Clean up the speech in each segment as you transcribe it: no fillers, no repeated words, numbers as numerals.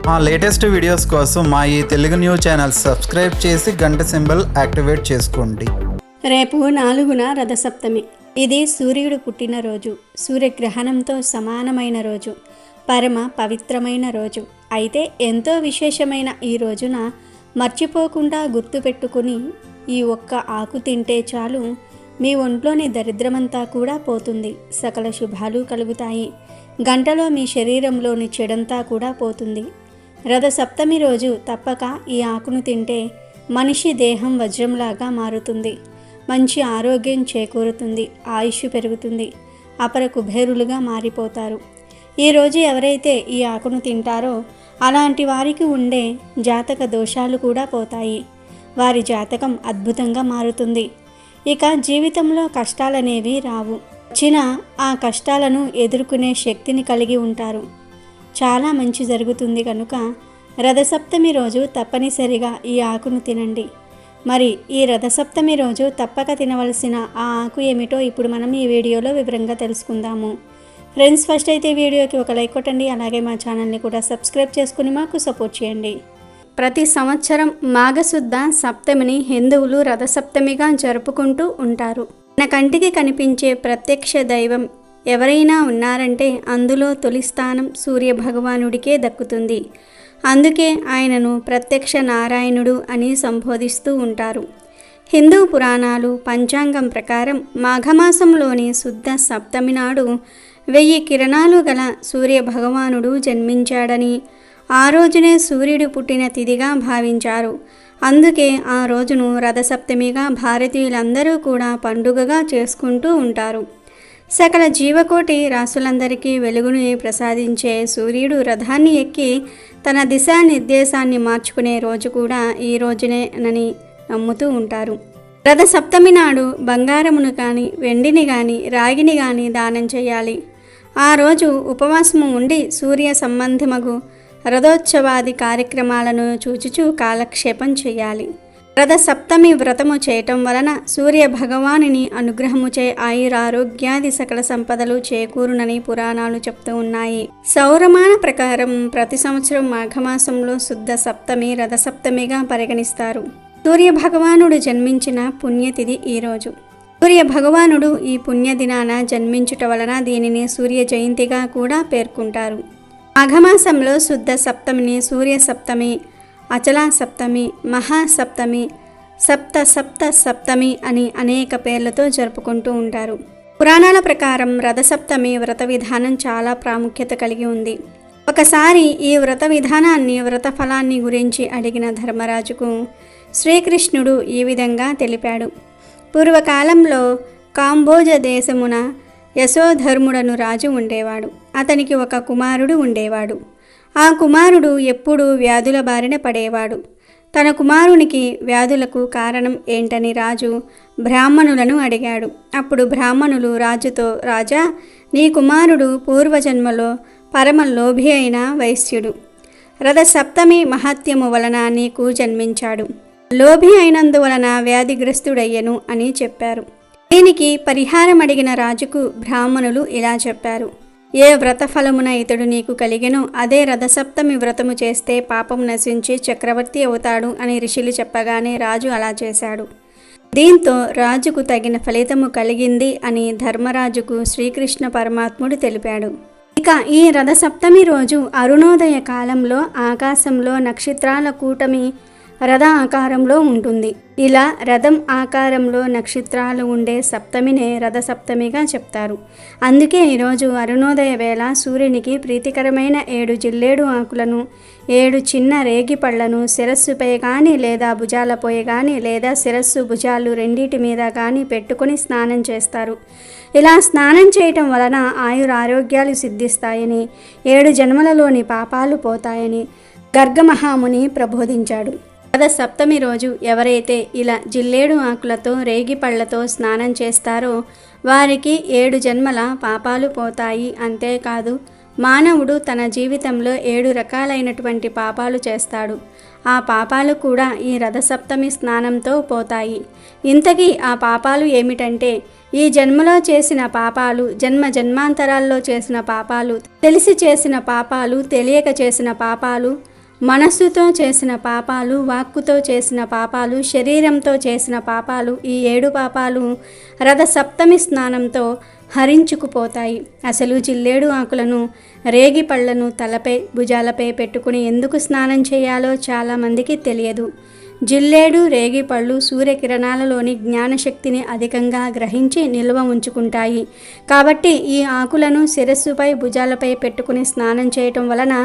మా latest videos కోసం మా ఈ తెలుగు న్యూస్ ఛానల్ సబ్స్క్రైబ్ చేసి గంట సింబల్ యాక్టివేట్ చేసుకోండి. రేపు 4న రథసప్తమి. ఇది సూర్యుడు పుట్టినరోజు, సూర్యగ్రహణంతో సమానమైన రోజు, పరమ పవిత్రమైన రోజు. అయితే ఎంతో విశేషమైన ఈ రోజున మర్చిపోకుండా గుర్తుపెట్టుకుని ఈ ఒక్క ఆకు తింటే చాలు, మీ ఒంట్లోని దరిద్రమంతా కూడా పోతుంది, సకల శుభాలు కలుగుతాయి, గంటలో మీ శరీరంలోని చెడంతా కూడా పోతుంది. రథసప్తమి రోజు తప్పక ఈ ఆకును తింటే మనిషి దేహం వజ్రంలాగా మారుతుంది, మంచి ఆరోగ్యం చేకూరుతుంది, ఆయుష్ పెరుగుతుంది, అపర కుబేరులుగా మారిపోతారు. ఈరోజు ఎవరైతే ఈ ఆకును తింటారో అలాంటి వారికి ఉండే జాతక దోషాలు కూడా పోతాయి, వారి జాతకం అద్భుతంగా మారుతుంది. ఇక జీవితంలో కష్టాలనేవి రావు, వచ్చిన ఆ కష్టాలను ఎదుర్కొనే శక్తిని కలిగి ఉంటారు. చాలా మంచి జరుగుతుంది కనుక రథసప్తమి రోజు తప్పనిసరిగా ఈ ఆకును తినండి. మరి ఈ రథసప్తమి రోజు తప్పక తినవలసిన ఆ ఆకు ఏమిటో ఇప్పుడు మనం ఈ వీడియోలో వివరంగా తెలుసుకుందాము. ఫ్రెండ్స్, ఫస్ట్ అయితే వీడియోకి ఒక లైక్ కొట్టండి, అలాగే మా ఛానల్ని కూడా సబ్స్క్రైబ్ చేసుకుని మాకు సపోర్ట్ చేయండి. ప్రతి సంవత్సరం మాఘశుద్ధ సప్తమిని హిందువులు రథసప్తమిగా జరుపుకుంటూ ఉంటారు. మన కంటికి కనిపించే ప్రత్యక్ష దైవం ఎవరైనా ఉన్నారంటే అందులో తొలి స్థానం సూర్య భగవానుడికే దక్కుతుంది. అందుకే ఆయనను ప్రత్యక్ష నారాయణుడు అని సంబోధిస్తూ ఉంటారు. హిందూ పురాణాలు పంచాంగం ప్రకారం మాఘమాసంలోని శుద్ధ సప్తమి నాడు 1000 కిరణాలు గల సూర్య భగవానుడు జన్మించాడని, ఆ రోజునే సూర్యుడు పుట్టిన తిథిగా భావించారు. అందుకే ఆ రోజును రథసప్తమిగా భారతీయులందరూ కూడా పండుగగా చేసుకుంటూ ఉంటారు. సకల జీవకోటి రాసులందరికీ వెలుగుని ప్రసాదించే సూర్యుడు రథాన్ని ఎక్కి తన దిశానిర్దేశాన్ని మార్చుకునే రోజు కూడా ఈ రోజునేనని నమ్ముతూ ఉంటారు. రథసప్తమి నాడు బంగారమును కానీ, వెండిని కానీ, రాగిని కానీ దానం చేయాలి. ఆ రోజు ఉపవాసము ఉండి సూర్య సంబంధమగు రథోత్సవాది కార్యక్రమాలను చూచుచూ కాలక్షేపం చేయాలి. రథసప్తమి వ్రతము చేయటం వలన సూర్య భగవానుని అనుగ్రహముచే ఆయురారోగ్యాది సకల సంపదలు చేకూరునని పురాణాలు చెప్తూ ఉన్నాయి. సౌరమాన ప్రకారం ప్రతి సంవత్సరం మాఘమాసంలో శుద్ధ సప్తమి రథసప్తమిగా పరిగణిస్తారు. సూర్య భగవానుడు జన్మించిన పుణ్యతిథి ఈరోజు. సూర్య భగవానుడు ఈ పుణ్యదినాన జన్మించుట వలన దీనిని సూర్య జయంతిగా కూడా పేర్కొంటారు. మాఘమాసంలో శుద్ధ సప్తమిని సూర్య సప్తమి, అచలా సప్తమి, మహాసప్తమి, సప్త సప్తమి అని అనేక పేర్లతో జరుపుకుంటూ ఉంటారు. పురాణాల ప్రకారం రథసప్తమి వ్రత విధానం చాలా ప్రాముఖ్యత కలిగి ఉంది. ఒకసారి ఈ వ్రత విధానాన్ని, వ్రత ఫలాన్ని గురించి అడిగిన ధర్మరాజుకు శ్రీకృష్ణుడు ఈ విధంగా తెలిపాడు. పూర్వకాలంలో కాంబోజ దేశమున యశోధర్ముడను రాజు ఉండేవాడు. అతనికి ఒక కుమారుడు ఉండేవాడు. ఆ కుమారుడు ఎప్పుడూ వ్యాధుల బారిన పడేవాడు. తన కుమారునికి వ్యాధులకు కారణం ఏంటని రాజు బ్రాహ్మణులను అడిగాడు. అప్పుడు బ్రాహ్మణులు రాజుతో, రాజా, నీ కుమారుడు పూర్వజన్మలో పరమ లోభి అయిన వైశ్యుడు. రథసప్తమి మహత్యము వలన నీకు జన్మించాడు. లోభి అయినందువలన వ్యాధిగ్రస్తుడయ్యను అని చెప్పారు. దీనికి పరిహారం అడిగిన రాజుకు బ్రాహ్మణులు ఇలా చెప్పారు. ఏ వ్రత ఫలమున ఇతడు నీకు కలిగెనో అదే రథసప్తమి వ్రతము చేస్తే పాపం నశించి చక్రవర్తి అవుతాడు అని ఋషులు చెప్పగానే రాజు అలా చేశాడు. దీంతో రాజుకు తగిన ఫలితము కలిగింది అని ధర్మరాజుకు శ్రీకృష్ణ పరమాత్ముడు తెలిపాడు. ఇక ఈ రథసప్తమి రోజు అరుణోదయ కాలంలో ఆకాశంలో నక్షత్రాల కూటమి రథ ఆకారంలో ఉంటుంది. ఇలా రథం ఆకారంలో నక్షత్రాలు ఉండే సప్తమినే రథసప్తమిగా చెప్తారు. అందుకే ఈరోజు అరుణోదయ వేళ సూర్యునికి ప్రీతికరమైన 7 జిల్లేడు ఆకులను, 7 చిన్న రేగి పళ్లను శిరస్సుపై కానీ, లేదా భుజాలపై కానీ, లేదా శిరస్సు భుజాలు రెండింటి మీద కానీ పెట్టుకుని స్నానం చేస్తారు. ఇలా స్నానం చేయటం వలన ఆయురారోగ్యాలు సిద్ధిస్తాయని, 7 జన్మలలోని పాపాలు పోతాయని గర్గమహాముని ప్రబోధించాడు. రథసప్తమి రోజు ఎవరైతే ఇలా జిల్లేడు ఆకులతో, రేగి పళ్లతో స్నానం చేస్తారో వారికి 7 జన్మల పాపాలు పోతాయి. అంతేకాదు, మానవుడు తన జీవితంలో 7 రకాలైనటువంటి పాపాలు చేస్తాడు. ఆ పాపాలు కూడా ఈ రథసప్తమి స్నానంతో పోతాయి. ఇంతకీ ఆ పాపాలు ఏమిటంటే, ఈ జన్మలో చేసిన పాపాలు, జన్మాంతరాల్లో చేసిన పాపాలు, తెలిసి చేసిన పాపాలు, తెలియక చేసిన పాపాలు, మనస్సుతో చేసిన పాపాలు, వాక్కుతో చేసిన పాపాలు, శరీరంతో చేసిన పాపాలు, ఈ 7 పాపాలు రథసప్తమి స్నానంతో హరించుకుపోతాయి. అసలు జిల్లేడు ఆకులను, రేగి పళ్ళను తలపై, భుజాలపై పెట్టుకుని ఎందుకు స్నానం చేయాలో చాలామందికి తెలియదు. జిల్లేడు, రేగి పళ్ళు సూర్యకిరణాలలోని జ్ఞానశక్తిని అధికంగా గ్రహించి నిల్వ ఉంచుకుంటాయి. కాబట్టి ఈ ఆకులను శిరస్సుపై, భుజాలపై పెట్టుకుని స్నానం చేయటం వలన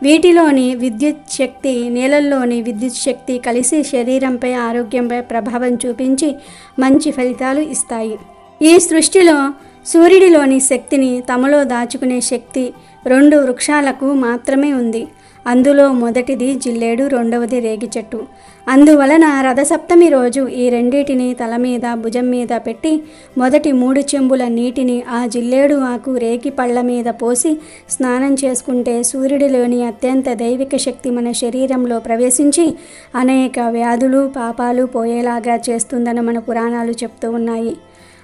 వీటిలోని విద్యుత్ శక్తి, నీళ్ళల్లోని విద్యుత్ శక్తి కలిసి శరీరంపై, ఆరోగ్యంపై ప్రభావం చూపించి మంచి ఫలితాలు ఇస్తాయి. ఈ సృష్టిలో సూర్యుడిలోని శక్తిని తమలో దాచుకునే శక్తి 2 వృక్షాలకు మాత్రమే ఉంది. అందులో మొదటిది జిల్లేడు, రెండవది రేగి చెట్టు. అందువలన రథసప్తమి రోజు ఈ రెండింటిని తల మీద, భుజం మీద పెట్టి మొదటి 3 చెంబుల నీటిని ఆ జిల్లేడు ఆకు, రేగి పళ్ళ మీద పోసి స్నానం చేసుకుంటే సూర్యుడిలోని అత్యంత దైవిక శక్తి మన శరీరంలో ప్రవేశించి అనేక వ్యాధులు, పాపాలు పోయేలాగా చేస్తుందని మన పురాణాలు చెప్తూ ఉన్నాయి.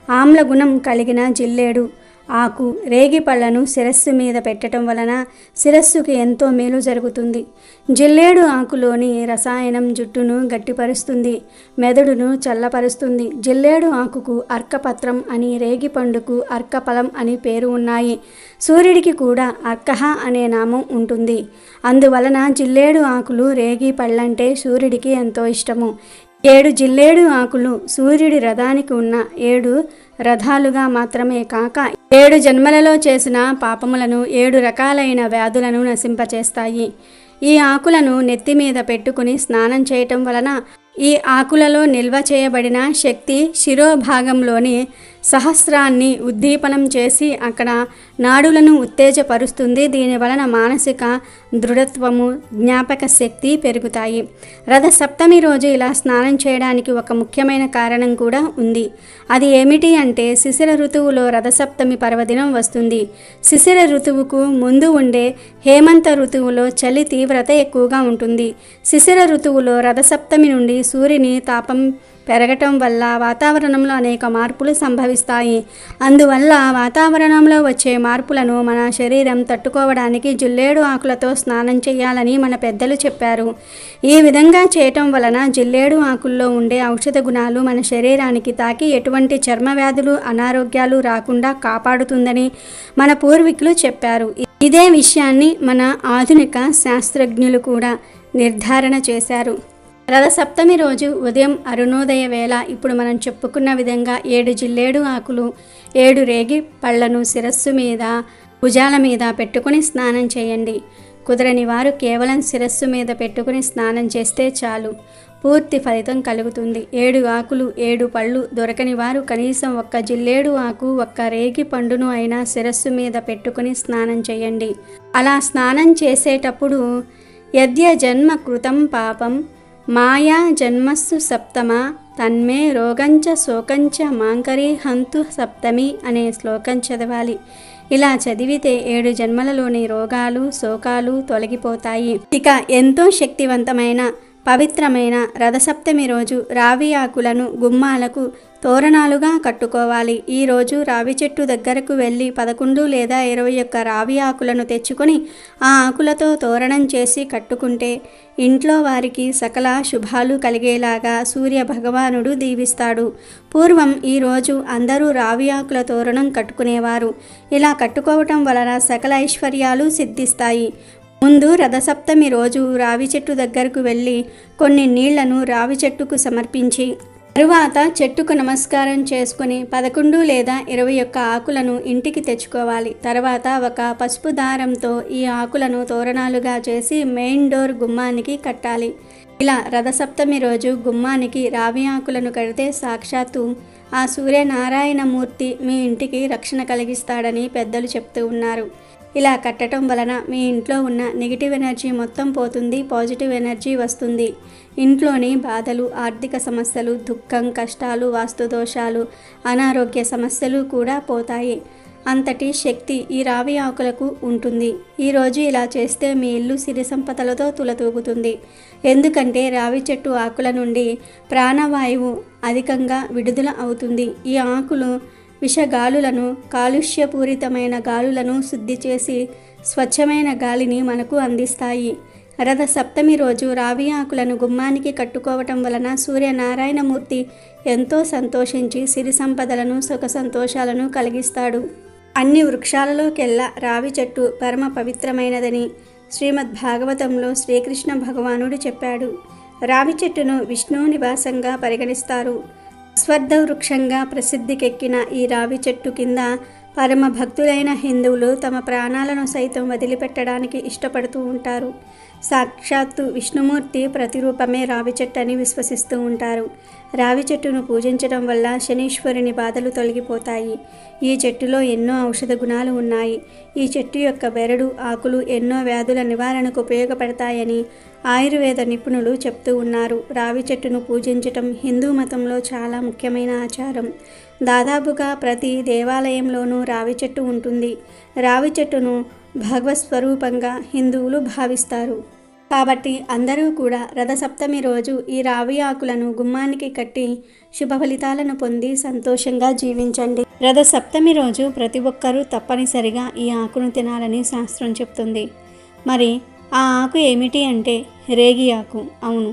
ఆమ్ల గుణం కలిగిన జిల్లేడు ఆకు, రేగి పళ్ళను శిరస్సు మీద పెట్టడం వలన శిరస్సుకి ఎంతో మేలు జరుగుతుంది. జిల్లేడు ఆకులోని రసాయనం జుట్టును గట్టిపరుస్తుంది, మెదడును చల్లపరుస్తుంది. జిల్లేడు ఆకుకు అర్కపత్రం అని, రేగి పండుకు అర్కఫలం అని పేరు ఉన్నాయి. సూర్యుడికి కూడా అర్కహ అనే నామం ఉంటుంది. అందువలన జిల్లేడు ఆకులు, రేగి పళ్ళంటే సూర్యుడికి ఎంతో ఇష్టము. 7 జిల్లేడు ఆకులు సూర్యుడి రథానికి ఉన్న 7 రథాలుగా మాత్రమే కాక 7 జన్మలలో చేసిన పాపములను, 7 రకాలైన వ్యాధులను నశింపచేస్తాయి. ఈ ఆకులను నెత్తి మీద పెట్టుకుని స్నానం చేయటం వలన ఈ ఆకులలో నిల్వ చేయబడిన శక్తి శిరోభాగంలోని సహస్రాన్ని ఉద్దీపనం చేసి అక్కడ నాడులను ఉత్తేజపరుస్తుంది. దీని వలన మానసిక దృఢత్వము, జ్ఞాపక శక్తి పెరుగుతాయి. రథసప్తమి రోజు ఇలా స్నానం చేయడానికి ఒక ముఖ్యమైన కారణం కూడా ఉంది. అది ఏమిటి అంటే శిశిర ఋతువులో రథసప్తమి పర్వదినం వస్తుంది. శిశిర ఋతువుకు ముందు ఉండే హేమంత ఋతువులో చలి తీవ్రత ఎక్కువగా ఉంటుంది. శిశిర ఋతువులో రథసప్తమి నుండి సూర్యుని తాపం పెరగటం వల్ల వాతావరణంలో అనేక మార్పులు సంభవిస్తాయి. అందువల్ల వాతావరణంలో వచ్చే మార్పులను మన శరీరం తట్టుకోవడానికి జిల్లేడు ఆకులతో స్నానం చేయాలని మన పెద్దలు చెప్పారు. ఈ విధంగా చేయటం వలన జిల్లేడు ఆకుల్లో ఉండే ఔషధ గుణాలు మన శరీరానికి తాకి ఎటువంటి చర్మ వ్యాధులు, అనారోగ్యాలు రాకుండా కాపాడుతుందని మన పూర్వీకులు చెప్పారు. ఇదే విషయాన్ని మన ఆధునిక శాస్త్రజ్ఞులు కూడా నిర్ధారణ చేశారు. రథసప్తమి రోజు ఉదయం అరుణోదయ వేళ ఇప్పుడు మనం చెప్పుకున్న విధంగా 7 జిల్లేడు ఆకులు, 7 రేగి పళ్ళను శిరస్సు మీద, భుజాల మీద పెట్టుకుని స్నానం చేయండి. కుదరని వారు కేవలం శిరస్సు మీద పెట్టుకుని స్నానం చేస్తే చాలు, పూర్తి ఫలితం కలుగుతుంది. 7 ఆకులు, 7 పళ్ళు దొరకని వారు కనీసం 1 జిల్లేడు ఆకు, 1 రేగి పండును అయినా శిరస్సు మీద పెట్టుకుని స్నానం చేయండి. అలా స్నానం చేసేటప్పుడు యద్య జన్మ కృతం పాపం మాయా జన్మస్సు సప్తమ తన్మే రోగంచ శోకంచ మాంకరీ హంతు సప్తమి అనే శ్లోకం చదవాలి. ఇలా చదివితే 7 జన్మలలోని రోగాలు, శోకాలు తొలగిపోతాయి. ఇక ఎంతో శక్తివంతమైన, పవిత్రమైన రథసప్తమి రోజు రావి ఆకులను గుమ్మాలకు తోరణాలుగా కట్టుకోవాలి. ఈరోజు రావి చెట్టు దగ్గరకు వెళ్ళి 11 లేదా 21 రావి ఆకులను తెచ్చుకొని ఆ ఆకులతో తోరణం చేసి కట్టుకుంటే ఇంట్లో వారికి సకల శుభాలు కలిగేలాగా సూర్య భగవానుడు దీవిస్తాడు. పూర్వం ఈరోజు అందరూ రావి ఆకుల తోరణం కట్టుకునేవారు. ఇలా కట్టుకోవటం వలన సకల ఐశ్వర్యాలు సిద్ధిస్తాయి. ముందు రథసప్తమి రోజు రావి చెట్టు దగ్గరకు వెళ్ళి కొన్ని నీళ్లను రావి చెట్టుకు సమర్పించి తరువాత చెట్టుకు నమస్కారం చేసుకుని 11 లేదా 21 ఆకులను ఇంటికి తెచ్చుకోవాలి. తర్వాత ఒక పసుపు దారంతో ఈ ఆకులను తోరణాలుగా చేసి మెయిన్ డోర్ గుమ్మానికి కట్టాలి. ఇలా రథసప్తమి రోజు గుమ్మానికి రావి ఆకులను కడితే సాక్షాత్తు ఆ సూర్యనారాయణమూర్తి మీ ఇంటికి రక్షణ కలిగిస్తాడని పెద్దలు చెప్తూ ఉన్నారు. ఇలా కట్టడం వలన మీ ఇంట్లో ఉన్న నెగిటివ్ ఎనర్జీ మొత్తం పోతుంది, పాజిటివ్ ఎనర్జీ వస్తుంది. ఇంట్లోని బాధలు, ఆర్థిక సమస్యలు, దుఃఖం, కష్టాలు, వాస్తు దోషాలు, అనారోగ్య సమస్యలు కూడా పోతాయి. అంతటి శక్తి ఈ రావి ఆకులకు ఉంటుంది. ఈరోజు ఇలా చేస్తే మీ ఇల్లు సిరి సంపదలతో తులతూగుతుంది. ఎందుకంటే రావి చెట్టు ఆకుల నుండి ప్రాణవాయువు అధికంగా విడుదల అవుతుంది. ఈ ఆకులు విషగాలులను, కాలుష్యపూరితమైన గాలులను శుద్ధి చేసి స్వచ్ఛమైన గాలిని మనకు అందిస్తాయి. రథ సప్తమి రోజు రావి ఆకులను గుమ్మానికి కట్టుకోవటం వలన సూర్యనారాయణమూర్తి ఎంతో సంతోషించి సిరి సంపదలను సుఖ సంతోషాలను కలిగిస్తాడు. అన్ని వృక్షాలలోకెల్లా రావి చెట్టు పరమ పవిత్రమైనదని శ్రీమద్ భాగవతంలో శ్రీకృష్ణ భగవానుడు చెప్పాడు. రావి చెట్టును విష్ణువు నివాసంగా పరిగణిస్తారు. అశ్వత్థ వృక్షంగా ప్రసిద్ధికెక్కిన ఈ రావి చెట్టు కింద పరమ భక్తులైన హిందువులు తమ ప్రాణాలను సైతం వదిలిపెట్టడానికి ఇష్టపడుతూ ఉంటారు. సాక్షాత్తు విష్ణుమూర్తి ప్రతిరూపమే రావి చెట్టు అని విశ్వసిస్తూ ఉంటారు. రావి చెట్టును పూజించడం వల్ల శనీశ్వరుని బాధలు తొలగిపోతాయి. ఈ చెట్టులో ఎన్నో ఔషధ గుణాలు ఉన్నాయి. ఈ చెట్టు యొక్క బెరడు ఆకులు ఎన్నో వ్యాధుల నివారణకు ఉపయోగపడతాయని ఆయుర్వేద నిపుణులు చెప్తూ ఉన్నారు. రావి చెట్టును పూజించటం హిందూ మతంలో చాలా ముఖ్యమైన ఆచారం. దాదాపుగా ప్రతి దేవాలయంలోనూ రావి చెట్టు ఉంటుంది. రావి చెట్టును భగవత్ స్వరూపంగా హిందువులు భావిస్తారు. కాబట్టి అందరూ కూడా రథసప్తమి రోజు ఈ రావి ఆకులను గుమ్మానికి కట్టి శుభ ఫలితాలను పొంది సంతోషంగా జీవించండి. రథసప్తమి రోజు ప్రతి ఒక్కరూ తప్పనిసరిగా ఈ ఆకును తినాలని శాస్త్రం చెప్తుంది. మరి ఆ ఆకు ఏమిటి అంటే రేగి ఆకు. అవును,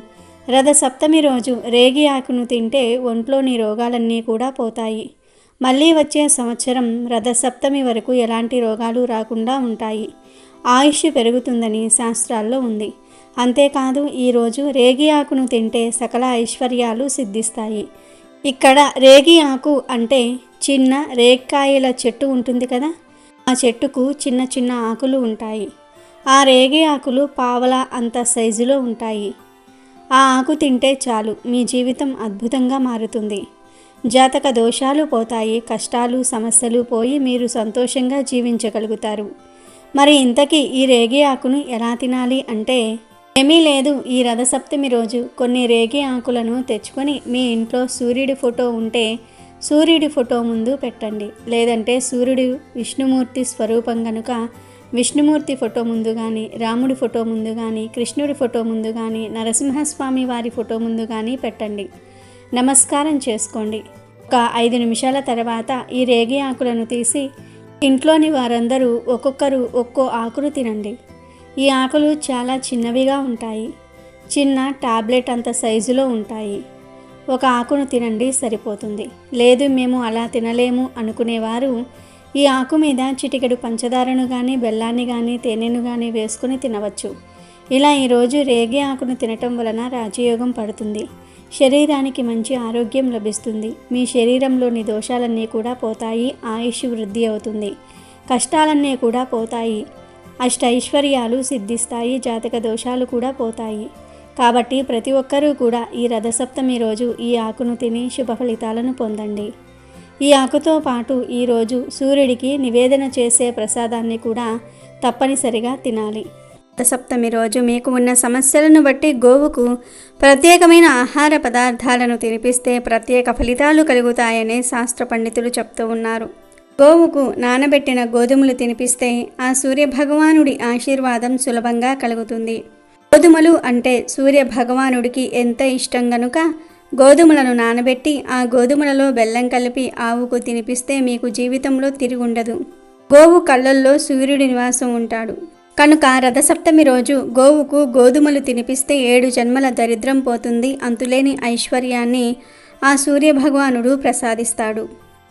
రథసప్తమి రోజు రేగి ఆకును తింటే ఒంట్లోని రోగాలన్నీ కూడా పోతాయి. మళ్ళీ వచ్చే సంవత్సరం రథసప్తమి వరకు ఎలాంటి రోగాలు రాకుండా ఉంటాయి. ఆయుష్ పెరుగుతుందని శాస్త్రాల్లో ఉంది. అంతేకాదు ఈరోజు రేగి ఆకును తింటే సకల ఐశ్వర్యాలు సిద్ధిస్తాయి. ఇక్కడ రేగి ఆకు అంటే చిన్న రేక్కాయల చెట్టు ఉంటుంది కదా, ఆ చెట్టుకు చిన్న చిన్న ఆకులు ఉంటాయి. ఆ రేగి ఆకులు పావల అంత సైజులో ఉంటాయి. ఆ ఆకు తింటే చాలు మీ జీవితం అద్భుతంగా మారుతుంది. జాతక దోషాలు పోతాయి, కష్టాలు సమస్యలు పోయి మీరు సంతోషంగా జీవించగలుగుతారు. మరి ఇంతకీ ఈ రేగి ఆకును ఎలా తినాలి అంటే ఏమీ లేదు. ఈ రథసప్తమి రోజు కొన్ని రేగి ఆకులను తెచ్చుకొని మీ ఇంట్లో సూర్యుడి ఫోటో ఉంటే సూర్యుడి ఫోటో ముందు పెట్టండి. లేదంటే సూర్యుడు విష్ణుమూర్తి స్వరూపం కనుక విష్ణుమూర్తి ఫోటో ముందు కానీ, రాముడి ఫోటో ముందు కానీ, కృష్ణుడి ఫోటో ముందు కానీ, నరసింహస్వామి వారి ఫోటో ముందు కానీ పెట్టండి. నమస్కారం చేసుకోండి. ఒక 5 నిమిషాల తర్వాత ఈ రేగి ఆకులను తీసి ఇంట్లోని వారందరూ ఒక్కొక్కరు ఒక్కో ఆకును తినండి. ఈ ఆకులు చాలా చిన్నవిగా ఉంటాయి. చిన్న టాబ్లెట్ అంత సైజులో ఉంటాయి. ఒక ఆకును తినండి సరిపోతుంది. లేదు మేము అలా తినలేము అనుకునేవారు ఈ ఆకు మీద చిటికెడు పంచదారను కానీ, బెల్లాన్ని కానీ, తేనెను కానీ వేసుకుని తినవచ్చు. ఇలా ఈరోజు రేగి ఆకును తినటం వలన రాజయోగం పడుతుంది. శరీరానికి మంచి ఆరోగ్యం లభిస్తుంది. మీ శరీరంలోని దోషాలన్నీ కూడా పోతాయి. ఆయుష్ వృద్ధి అవుతుంది. కష్టాలన్నీ కూడా పోతాయి. అష్టైశ్వర్యాలు సిద్ధిస్తాయి. జాతక దోషాలు కూడా పోతాయి. కాబట్టి ప్రతి ఒక్కరూ కూడా ఈ రథసప్తమి రోజు ఈ ఆకును తిని శుభ ఫలితాలను పొందండి. ఈ ఆకుతో పాటు ఈరోజు సూర్యుడికి నివేదన చేసే ప్రసాదాన్ని కూడా తప్పనిసరిగా తినాలి. రథసప్తమి రోజు మీకు ఉన్న సమస్యలను బట్టి గోవుకు ప్రత్యేకమైన ఆహార పదార్థాలను తినిపిస్తే ప్రత్యేక ఫలితాలు కలుగుతాయని శాస్త్ర పండితులు చెప్తూ ఉన్నారు. గోవుకు నానబెట్టిన గోధుమలు తినిపిస్తే ఆ సూర్య భగవానుడి ఆశీర్వాదం సులభంగా కలుగుతుంది. గోధుమలు అంటే సూర్య భగవానుడికి ఎంత ఇష్టం గనుక గోధుమలను నానబెట్టి ఆ గోధుమలలో బెల్లం కలిపి ఆవుకు తినిపిస్తే మీకు జీవితంలో తిరుగుండదు. గోవు కళ్ళల్లో సూర్యుడి నివాసం ఉంటాడు కనుక రథసప్తమి రోజు గోవుకు గోధుమలు తినిపిస్తే 7 జన్మల దరిద్రం పోతుంది. అంతులేని ఐశ్వర్యాన్ని ఆ సూర్య భగవానుడు ప్రసాదిస్తాడు.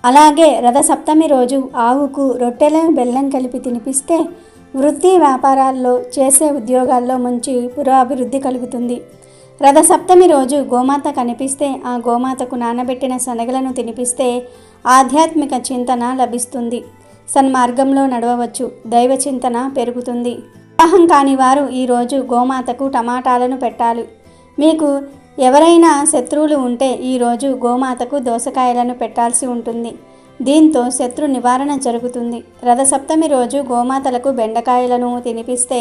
అలాగే రథసప్తమి రోజు ఆవుకు రొట్టెల బెల్లం కలిపి తినిపిస్తే వృత్తి వ్యాపారాల్లో చేసే ఉద్యోగాల్లో మంచి పురోభివృద్ధి కలుగుతుంది. రథసప్తమి రోజు గోమాత కనిపిస్తే ఆ గోమాతకు నానబెట్టిన శనగలను తినిపిస్తే ఆధ్యాత్మిక చింతన లభిస్తుంది. సన్మార్గంలో నడవవచ్చు. దైవ చింతన పెరుగుతుంది. వివాహం కాని వారు ఈరోజు గోమాతకు టమాటాలను పెట్టాలి. మీకు ఎవరైనా శత్రువులు ఉంటే ఈరోజు గోమాతకు దోసకాయలను పెట్టాల్సి ఉంటుంది. దీంతో శత్రు నివారణ జరుగుతుంది. రథసప్తమి రోజు గోమాతలకు బెండకాయలను తినిపిస్తే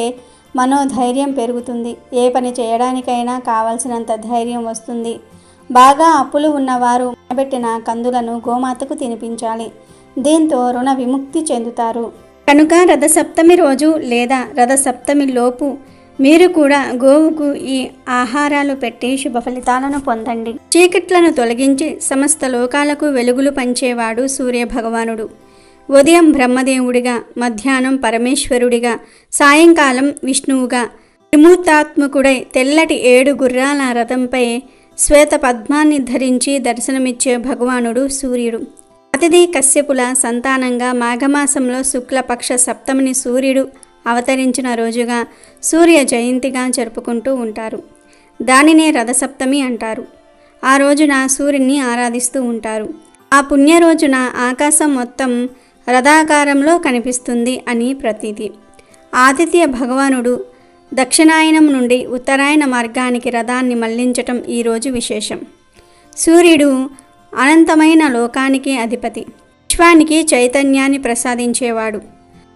మనోధైర్యం పెరుగుతుంది. ఏ పని చేయడానికైనా కావలసినంత ధైర్యం వస్తుంది. బాగా అప్పులు ఉన్నవారు నానబెట్టిన కందులను గోమాతకు తినిపించాలి. దీంతో రుణ విముక్తి చెందుతారు. కనుక రథసప్తమి రోజు లేదా రథసప్తమి లోపు మీరు కూడా గోవుకు ఈ ఆహారాలు పెట్టి శుభ ఫలితాలను పొందండి. చీకట్లను తొలగించి సమస్త లోకాలకు వెలుగులు పంచేవాడు సూర్య భగవానుడు. ఉదయం బ్రహ్మదేవుడిగా, మధ్యాహ్నం పరమేశ్వరుడిగా, సాయంకాలం విష్ణువుగా త్రిమూర్తాత్మకుడై తెల్లటి 7 గుర్రాల రథంపై శ్వేత పద్మాన్ని ధరించి దర్శనమిచ్చే భగవానుడు సూర్యుడు. అతిథి కశ్యపుల సంతానంగా మాఘమాసంలో శుక్లపక్ష సప్తమిని సూర్యుడు అవతరించిన రోజుగా సూర్య జయంతిగా జరుపుకుంటూ ఉంటారు. దానినే రథసప్తమి అంటారు. ఆ రోజున సూర్యుని ఆరాధిస్తూ ఉంటారు. ఆ పుణ్య రోజున ఆకాశం మొత్తం రథాకారంలో కనిపిస్తుంది అని ప్రతీతి. ఆదిత్య భగవానుడు దక్షిణాయనం నుండి ఉత్తరాయణ మార్గానికి రథాన్ని మళ్లించటం ఈరోజు విశేషం. సూర్యుడు అనంతమైన లోకానికి అధిపతి, విశ్వానికి చైతన్యాన్ని ప్రసాదించేవాడు.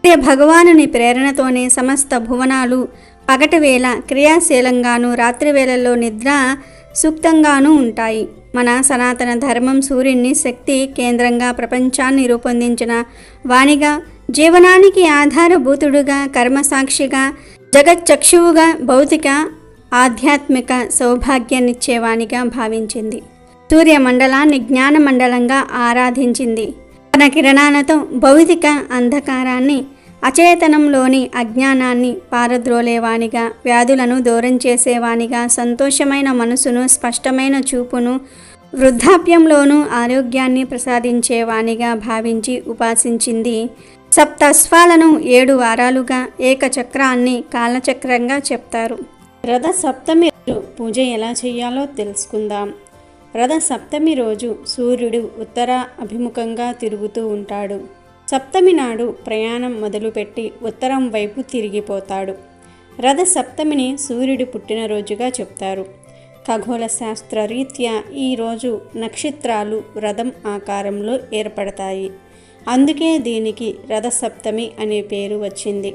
సూర్య భగవానుని ప్రేరణతోనే సమస్త భువనాలు పగటివేళ క్రియాశీలంగాను రాత్రివేళల్లో నిద్ర సూక్తంగానూ ఉంటాయి. మన సనాతన ధర్మం సూర్యుని శక్తి కేంద్రంగా ప్రపంచాన్ని రూపొందించిన వాణిగా, జీవనానికి ఆధారభూతుడుగా, కర్మసాక్షిగా, జగచ్చక్షువుగా, భౌతిక ఆధ్యాత్మిక సౌభాగ్యాన్నిచ్చేవానిగా భావించింది. సూర్యమండలాన్ని జ్ఞానమండలంగా ఆరాధించింది. తన కిరణాలతో భౌతిక అంధకారాన్ని, అచేతనంలోని అజ్ఞానాన్ని పారద్రోలేవానిగా, వ్యాధులను దూరం చేసేవానిగా, సంతోషమైన మనసును, స్పష్టమైన చూపును, వృద్ధాప్యంలోనూ ఆరోగ్యాన్ని ప్రసాదించేవానిగా భావించి ఉపాసించింది. సప్తస్వాలను 7 వారాలుగా ఏకచక్రాన్ని కాలచక్రంగా చెప్తారు. రథ సప్తమి రోజు పూజ ఎలా చేయాలో తెలుసుకుందాం. రథ సప్తమి రోజు సూర్యుడు ఉత్తర అభిముఖంగా తిరుగుతూ ఉంటాడు. సప్తమి నాడు ప్రయాణం మొదలుపెట్టి ఉత్తరం వైపు తిరిగిపోతాడు. రథ సప్తమిని సూర్యుడు పుట్టినరోజుగా చెప్తారు. ఖగోళ శాస్త్ర రీత్యా ఈరోజు నక్షత్రాలు రథం ఆకారంలో ఏర్పడతాయి. అందుకే దీనికి రథసప్తమి అనే పేరు వచ్చింది.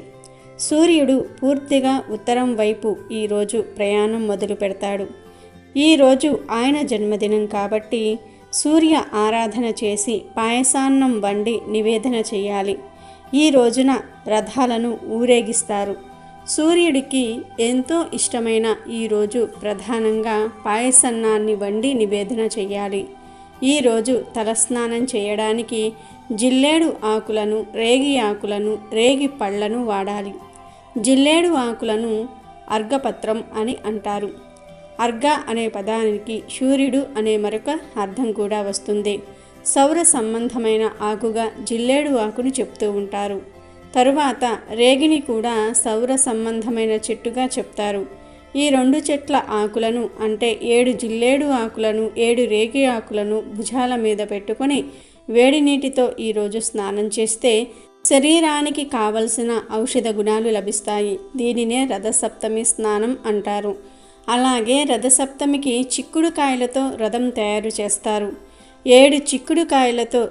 సూర్యుడు పూర్తిగా ఉత్తరం వైపు ఈరోజు ప్రయాణం మొదలు పెడతాడు. ఈరోజు ఆయన జన్మదినం కాబట్టి సూర్య ఆరాధన చేసి పాయసాన్నం వండి నివేదన చేయాలి. ఈ రోజున రథాలను ఊరేగిస్తారు. సూర్యుడికి ఎంతో ఇష్టమైన ఈరోజు ప్రధానంగా పాయసన్నాన్ని వండి నివేదన చేయాలి. ఈరోజు తలస్నానం చేయడానికి జిల్లేడు ఆకులను, రేగి ఆకులను, రేగి పళ్లను వాడాలి. జిల్లేడు ఆకులను అర్ఘపత్రం అని అంటారు. అర్ఘ అనే పదానికి సూర్యుడు అనే మరొక అర్థం కూడా వస్తుంది. సౌర సంబంధమైన ఆకుగా జిల్లేడు ఆకును చెప్తూ ఉంటారు. తరువాత రేగిని కూడా సౌర సంబంధమైన చెట్టుగా చెప్తారు. ఈ 2 చెట్ల ఆకులను అంటే 7 జిల్లేడు ఆకులను, 7 రేగి ఆకులను భుజాల మీద పెట్టుకొని వేడి నీటితో ఈరోజు స్నానం చేస్తే శరీరానికి కావలసిన ఔషధ గుణాలు లభిస్తాయి. దీనినే రథసప్తమి స్నానం అంటారు. అలాగే రథసప్తమికి చిక్కుడుకాయలతో రథం తయారు చేస్తారు. 7 చిక్కుడుకాయలతో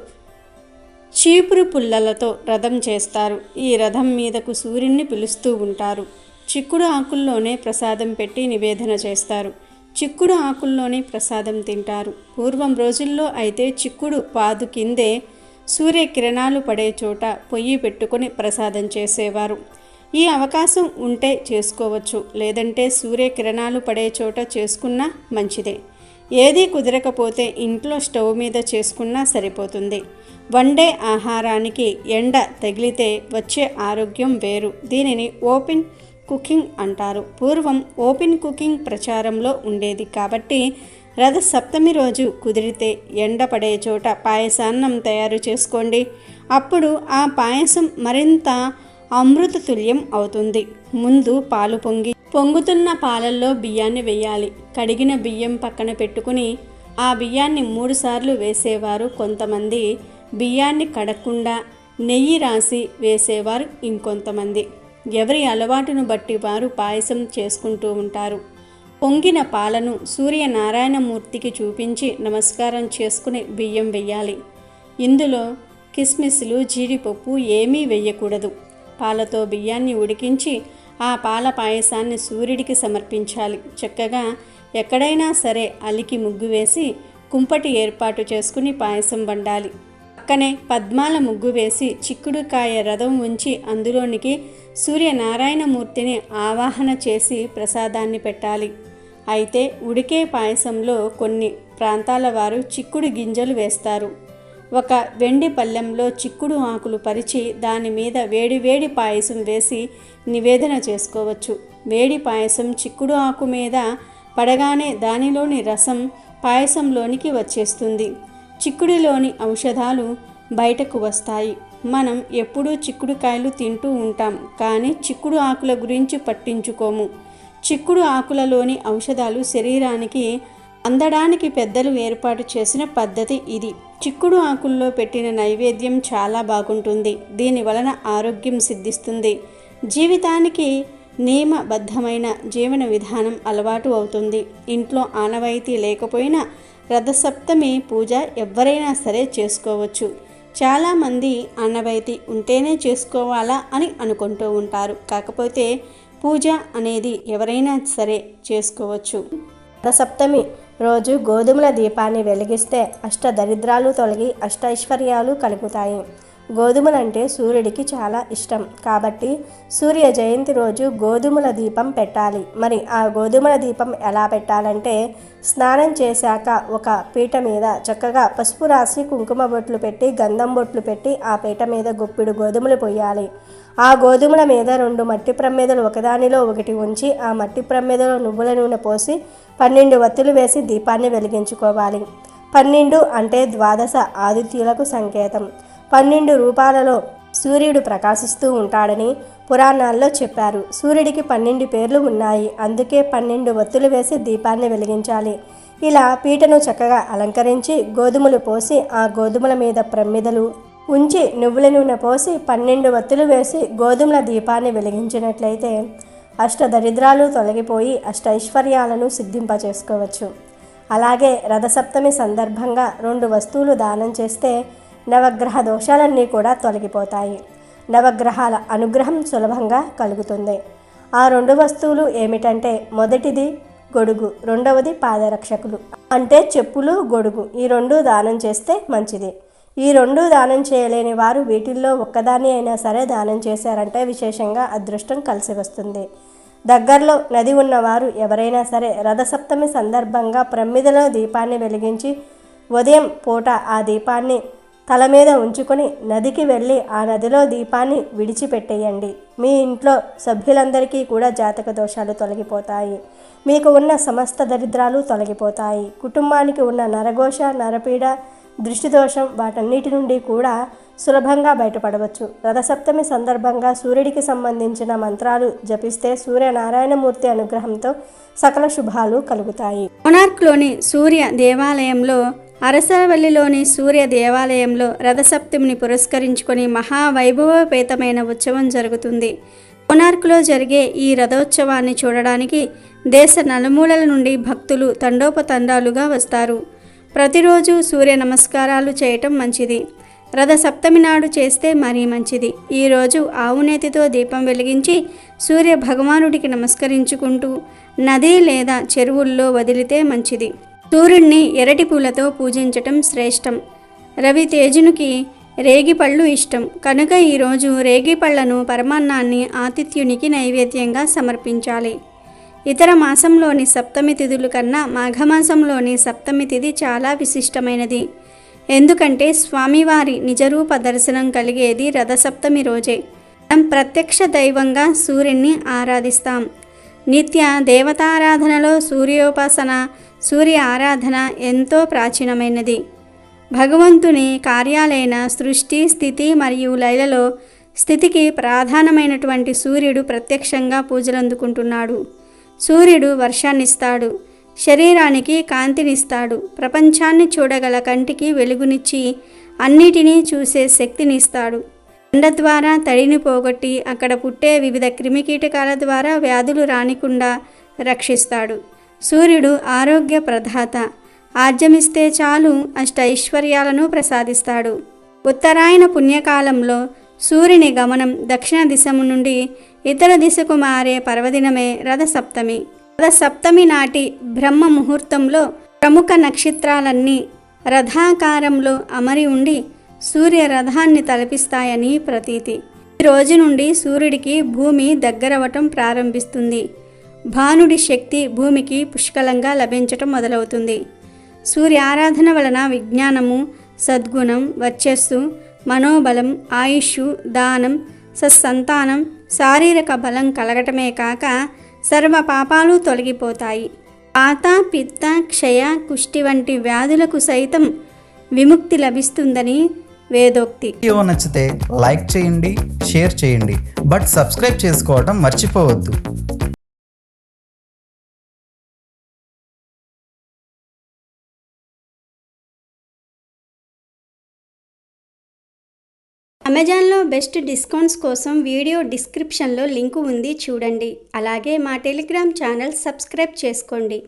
చీపురు పుల్లలతో రథం చేస్తారు. ఈ రథం మీదకు సూర్యుడిని పిలుస్తూ ఉంటారు. చిక్కుడు ఆకుల్లోనే ప్రసాదం పెట్టి నివేదన చేస్తారు. చిక్కుడు ఆకుల్లోనే ప్రసాదం తింటారు. పూర్వం రోజుల్లో అయితే చిక్కుడు పాదు కిందే సూర్యకిరణాలు పడే చోట పొయ్యి పెట్టుకొని ప్రసాదం చేసేవారు. ఈ అవకాశం ఉంటే చేసుకోవచ్చు, లేదంటే సూర్యకిరణాలు పడే చోట చేసుకున్నా మంచిదే. ఏదీ కుదరకపోతే ఇంట్లో స్టవ్ మీద చేసుకున్నా సరిపోతుంది. వండే ఆహారానికి ఎండ తగిలితే వచ్చే ఆరోగ్యం వేరు. దీనిని ఓపెన్ కుకింగ్ అంటారు. పూర్వం ఓపెన్ కుకింగ్ ప్రచారంలో ఉండేది కాబట్టి రథ సప్తమి రోజు కుదిరితే ఎండ పడే చోట పాయసాన్నం తయారు చేసుకోండి. అప్పుడు ఆ పాయసం మరింత అమృత తుల్యం అవుతుంది. ముందు పాలు పొంగుతున్న పాలల్లో బియ్యాన్ని వేయాలి. కడిగిన బియ్యం పక్కన పెట్టుకుని ఆ బియ్యాన్ని 3 సార్లు వేసేవారు కొంతమంది. బియ్యాన్ని కడగకుండా నెయ్యి రాసి వేసేవారు ఇంకొంతమంది. ఎవరి అలవాటును బట్టి వారు పాయసం చేసుకుంటూ ఉంటారు. పొంగిన పాలను సూర్యనారాయణమూర్తికి చూపించి నమస్కారం చేసుకుని బియ్యం వెయ్యాలి. ఇందులో కిస్మిస్లు, జీడిపప్పు ఏమీ వెయ్యకూడదు. పాలతో బియ్యాన్ని ఉడికించి ఆ పాల పాయసాన్ని సూర్యుడికి సమర్పించాలి. చక్కగా ఎక్కడైనా సరే అలికి ముగ్గు వేసి కుంపటి ఏర్పాటు చేసుకుని పాయసం వండాలి. పక్కనే పద్మాల ముగ్గు వేసి చిక్కుడుకాయ రథం ఉంచి అందులోనికి సూర్యనారాయణమూర్తిని ఆవాహన చేసి ప్రసాదాన్ని పెట్టాలి. అయితే ఉడికే పాయసంలో కొన్ని ప్రాంతాల వారు చిక్కుడు గింజలు వేస్తారు. ఒక వెండి పళ్ళెంలో చిక్కుడు ఆకులు పరిచి దాని మీద వేడివేడి పాయసం వేసి నివేదన చేసుకోవచ్చు. వేడి పాయసం చిక్కుడు ఆకు మీద పడగానే దానిలోని రసం పాయసంలోనికి వచ్చేస్తుంది. చిక్కుడులోని ఔషధాలు బయటకు వస్తాయి. మనం ఎప్పుడూ చిక్కుడుకాయలు తింటూ ఉంటాం, కానీ చిక్కుడు ఆకుల గురించి పట్టించుకోము. చిక్కుడు ఆకులలోని ఔషధాలు శరీరానికి అందడానికి పెద్దలు ఏర్పాటు చేసిన పద్ధతి ఇది. చిక్కుడు ఆకుల్లో పెట్టిన నైవేద్యం చాలా బాగుంటుంది. దీని వలన ఆరోగ్యం సిద్ధిస్తుంది. జీవితానికి నియమబద్ధమైన జీవన విధానం అలవాటు అవుతుంది. ఇంట్లో ఆనవాయితీ లేకపోయినా రథసప్తమి పూజ ఎవరైనా సరే చేసుకోవచ్చు. చాలామంది ఆనవాయితీ ఉంటేనే చేసుకోవాలా అని అనుకుంటూ ఉంటారు. కాకపోతే పూజ అనేది ఎవరైనా సరే చేసుకోవచ్చు. రథసప్తమి రోజు గోధుమల దీపాన్ని వెలిగిస్తే అష్టదరిద్రాలు తొలగి అష్టైశ్వర్యాలు కలుగుతాయి. గోధుమలంటే సూర్యుడికి చాలా ఇష్టం కాబట్టి సూర్య జయంతి రోజు గోధుమల దీపం పెట్టాలి. మరి ఆ గోధుమల దీపం ఎలా పెట్టాలంటే, స్నానం చేశాక ఒక పీట మీద చక్కగా పసుపు రాసి కుంకుమ బొట్లు పెట్టి గంధం బొట్లు పెట్టి ఆ పీట మీద గుప్పిడు గోధుమలు పోయాలి. ఆ గోధుమల మీద 2 మట్టి ప్రమిదలు ఒకదానిలో ఒకటి ఉంచి ఆ మట్టి ప్రమిదలో నువ్వుల నూనె పోసి 12 వత్తులు వేసి దీపాన్ని వెలిగించుకోవాలి. 12 అంటే ద్వాదశ ఆదిత్యులకు సంకేతం. 12 రూపాలలో సూర్యుడు ప్రకాశిస్తూ ఉంటాడని పురాణాల్లో చెప్పారు. సూర్యుడికి 12 పేర్లు ఉన్నాయి. అందుకే 12 వత్తులు వేసి దీపాన్ని వెలిగించాలి. ఇలా పీటను చక్కగా అలంకరించి గోధుమలు పోసి ఆ గోధుమల మీద ప్రమిదలు ఉంచి నువ్వుల నూనె పోసి 12 వత్తులు వేసి గోధుమల దీపాన్ని వెలిగించినట్లయితే అష్టదరిద్రాలు తొలగిపోయి అష్టైశ్వర్యాలను సిద్ధింపచేసుకోవచ్చు. అలాగే రథసప్తమి సందర్భంగా 2 వస్తువులు దానం చేస్తే నవగ్రహ దోషాలన్నీ కూడా తొలగిపోతాయి. నవగ్రహాల అనుగ్రహం సులభంగా కలుగుతుంది. ఆ 2 వస్తువులు ఏమిటంటే, మొదటిది గొడుగు, రెండవది పాదరక్షకులు అంటే చెప్పులు, గొడుగు. ఈ 2 దానం చేస్తే మంచిది. ఈ 2 దానం చేయలేని వారు వీటిల్లో ఒక్కదాన్ని అయినా సరే దానం చేశారంటే విశేషంగా అదృష్టం కలిసి వస్తుంది. దగ్గరలో నది ఉన్నవారు ఎవరైనా సరే రథసప్తమి సందర్భంగా ప్రమిదలో దీపాన్ని వెలిగించి ఉదయం పూట ఆ దీపాన్ని తల మీద ఉంచుకొని నదికి వెళ్ళి ఆ నదిలో దీపాన్ని విడిచిపెట్టేయండి. మీ ఇంట్లో సభ్యులందరికీ కూడా జాతక దోషాలు తొలగిపోతాయి. మీకు ఉన్న సమస్త దరిద్రాలు తొలగిపోతాయి. కుటుంబానికి ఉన్న నరఘోష, నరపీడ, దృష్టి దోషం వాటన్నిటి నుండి కూడా సులభంగా బయటపడవచ్చు. రథసప్తమి సందర్భంగా సూర్యుడికి సంబంధించిన మంత్రాలు జపిస్తే సూర్యనారాయణమూర్తి అనుగ్రహంతో సకల శుభాలు కలుగుతాయి. కోనార్క్లోని సూర్య దేవాలయంలో, అరసవల్లిలోని సూర్య దేవాలయంలో రథసప్తమిని పురస్కరించుకొని మహావైభవపేతమైన ఉత్సవం జరుగుతుంది. కోనార్క్లో జరిగే ఈ రథోత్సవాన్ని చూడడానికి దేశ నలుమూలల నుండి భక్తులు తండోపతండాలుగా వస్తారు. ప్రతిరోజు సూర్య నమస్కారాలు చేయటం మంచిది. రథసప్తమి నాడు చేస్తే మరీ మంచిది. ఈరోజు ఆవునేతితో దీపం వెలిగించి సూర్య భగవానుడికి నమస్కరించుకుంటూ నది లేదా చెరువుల్లో వదిలితే మంచిది. సూర్యుడిని ఎర్రటి పూలతో పూజించటం శ్రేష్టం. రవితేజునికి రేగిపళ్ళు ఇష్టం కనుక ఈరోజు రేగిపళ్లను పరమాన్నాన్ని ఆతిథ్యునికి నైవేద్యంగా సమర్పించాలి. ఇతర మాసంలోని సప్తమి తిథుల కన్నా మాఘమాసంలోని సప్తమి తిథి చాలా విశిష్టమైనది. ఎందుకంటే స్వామివారి నిజరూప దర్శనం కలిగేది రథసప్తమి రోజే. మనం ప్రత్యక్ష దైవంగా సూర్యుని ఆరాధిస్తాం. నిత్య దేవతారాధనలో సూర్యోపాసన, సూర్య ఆరాధన ఎంతో ప్రాచీనమైనది. భగవంతుని కార్యాలైన సృష్టి, స్థితి మరియు లయలలో స్థితికి ప్రధానమైనటువంటి సూర్యుడు ప్రత్యక్షంగా పూజలందుకుంటున్నాడు. సూర్యుడు వర్షాన్నిస్తాడు, శరీరానికి కాంతినిస్తాడు, ప్రపంచాన్ని చూడగల కంటికి వెలుగునిచ్చి అన్నిటినీ చూసే శక్తినిస్తాడు. ఎండ ద్వారా తడిని పోగొట్టి అక్కడ పుట్టే వివిధ క్రిమికీటకాల ద్వారా వ్యాధులు రానికుండా రక్షిస్తాడు. సూర్యుడు ఆరోగ్య ప్రదాత. ఆర్జమిస్తే చాలు అష్టైశ్వర్యాలను ప్రసాదిస్తాడు. ఉత్తరాయణ పుణ్యకాలంలో సూర్యుని గమనం దక్షిణ దిశము నుండి ఇతర దిశకు మారే పర్వదినమే రథసప్తమి. రథసప్తమి నాటి బ్రహ్మ ముహూర్తంలో ప్రముఖ నక్షత్రాలన్నీ రథాకారంలో అమరి ఉండి సూర్య రథాన్ని తలపిస్తాయని ప్రతీతి. ఈ రోజు నుండి సూర్యుడికి భూమి దగ్గరవటం ప్రారంభిస్తుంది. భానుడి శక్తి భూమికి పుష్కలంగా లభించటం మొదలవుతుంది. సూర్య ఆరాధన వలన విజ్ఞానము, సద్గుణం, వర్చస్సు, మనోబలం, ఆయుష్, దానం, సత్సంతానం, శారీరక బలం కలగటమే కాక సర్వ పాపాలు తొలగిపోతాయి. వాత, పిత్త, క్షయ, కుష్టి వంటి వ్యాధులకు సైతం విముక్తి లభిస్తుందని వేదోక్తి. వీడియో నచ్చితే లైక్ చేయండి, షేర్ చేయండి, బట్ సబ్స్క్రైబ్ చేసుకోవడం మర్చిపోవద్దు. అమెజాన్లో బెస్ట్ డిస్కౌంట్స్ కోసం వీడియో డిస్క్రిప్షన్లో లింకు ఉంది, చూడండి. అలాగే మా టెలిగ్రామ్ ఛానల్ సబ్స్క్రైబ్ చేసుకోండి.